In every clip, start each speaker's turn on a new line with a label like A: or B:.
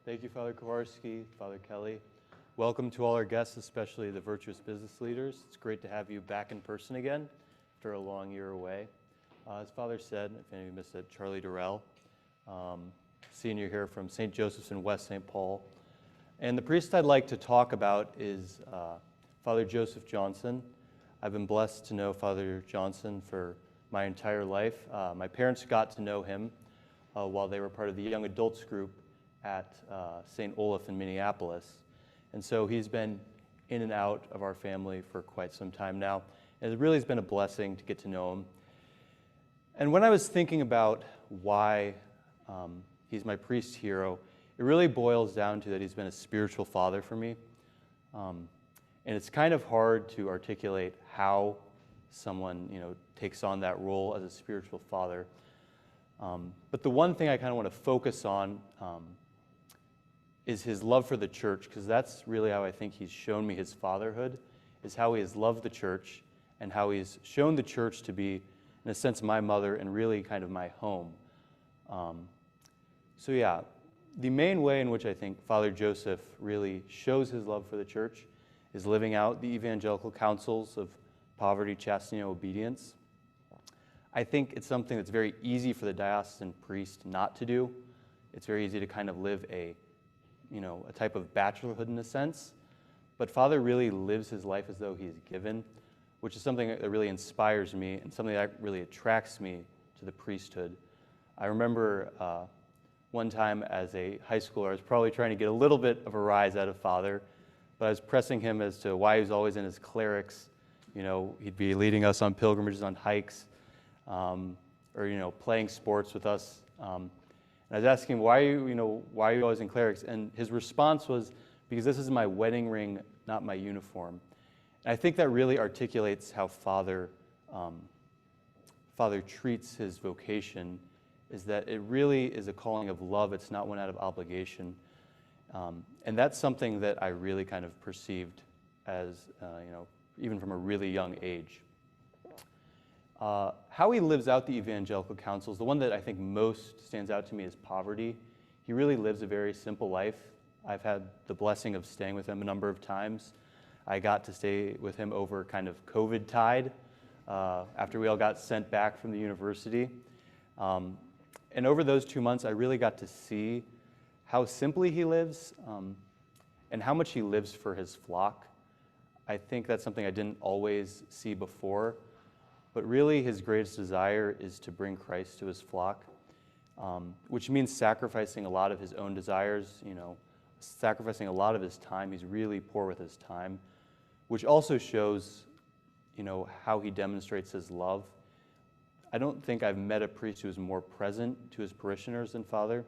A: Thank you, Father Kowarski, Father Kelly. Welcome to all our guests, especially the virtuous business leaders. It's great to have you back in person again after a long year away. As Father said, if any of you missed it, Charles DeReuil, senior here from St. Joseph's in West St. Paul. And the priest I'd like to talk about is Father Joseph Johnson. I've been blessed to know Father Johnson for my entire life. My parents got to know him while they were part of the young adults group at St. Olaf in Minneapolis. And so he's been in and out of our family for quite some time now. And it really has been a blessing to get to know him. And when I was thinking about why he's my priest hero, it really boils down to that he's been a spiritual father for me. And it's kind of hard to articulate how someone, takes on that role as a spiritual father. But the one thing I kind of want to focus on is his love for the church, because that's really how I think he's shown me his fatherhood, is how he has loved the church and how he's shown the church to be, in a sense, my mother and really kind of my home. The main way in which I think Father Joseph really shows his love for the church is living out the evangelical counsels of poverty, chastity, and obedience. I think it's something that's very easy for the diocesan priest not to do. It's very easy to kind of live a type of bachelorhood in a sense. But Father really lives his life as though he's given, which is something that really inspires me and something that really attracts me to the priesthood. I remember one time as a high schooler, I was probably trying to get a little bit of a rise out of Father, but I was pressing him as to why he was always in his clerics. He'd be leading us on pilgrimages, on hikes, or playing sports with us. And I was asking him, why are you always in clerics? And his response was, because this is my wedding ring, not my uniform. And I think that really articulates how Father treats his vocation, is that it really is a calling of love. It's not one out of obligation. And that's something that I really kind of perceived as, even from a really young age. How he lives out the evangelical counsels, the one that I think most stands out to me is poverty. He really lives a very simple life. I've had the blessing of staying with him a number of times. I got to stay with him over kind of COVID tide after we all got sent back from the university. And over those 2 months, I really got to see how simply he lives and how much he lives for his flock. I think that's something I didn't always see before. But really, his greatest desire is to bring Christ to his flock, which means sacrificing a lot of his own desires, sacrificing a lot of his time. He's really poor with his time, which also shows, how he demonstrates his love. I don't think I've met a priest who is more present to his parishioners than Father.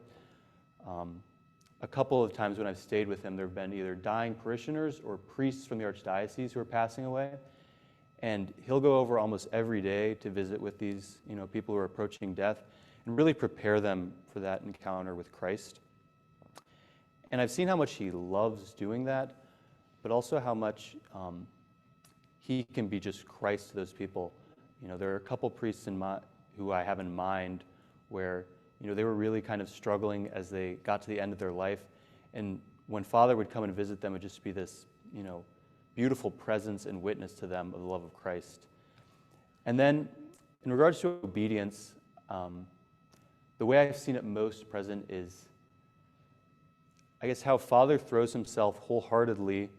A: A couple of times when I've stayed with him, there have been either dying parishioners or priests from the Archdiocese who are passing away. And he'll go over almost every day to visit with these, people who are approaching death and really prepare them for that encounter with Christ. And I've seen how much he loves doing that, but also how much he can be just Christ to those people. There are a couple priests who I have in mind where, they were really kind of struggling as they got to the end of their life. And when Father would come and visit them, it would just be this, beautiful presence and witness to them of the love of Christ. And then, in regards to obedience, the way I've seen it most present is, I guess, how Father throws himself wholeheartedly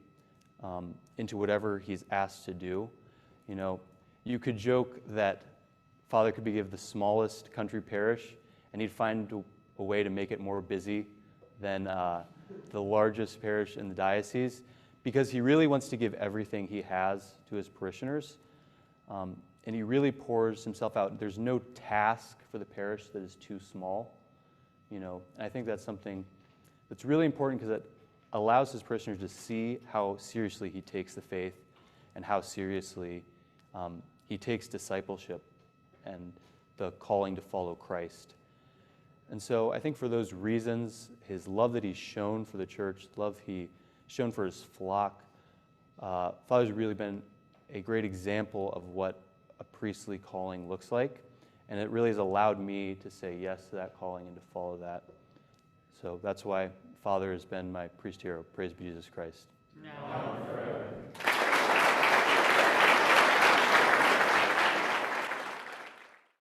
A: into whatever he's asked to do. You could joke that Father could be given the smallest country parish, and he'd find a way to make it more busy than the largest parish in the diocese, because he really wants to give everything he has to his parishioners, and he really pours himself out. There's no task for the parish that is too small, and I think that's something that's really important because it allows his parishioners to see how seriously he takes the faith and how seriously he takes discipleship and the calling to follow Christ. And so I think for those reasons, his love that he's shown for the church, love he shown for his flock, Father's really been a great example of what a priestly calling looks like, and it really has allowed me to say yes to that calling and to follow that. So that's why Father has been my priest hero. Praise be Jesus Christ.
B: Now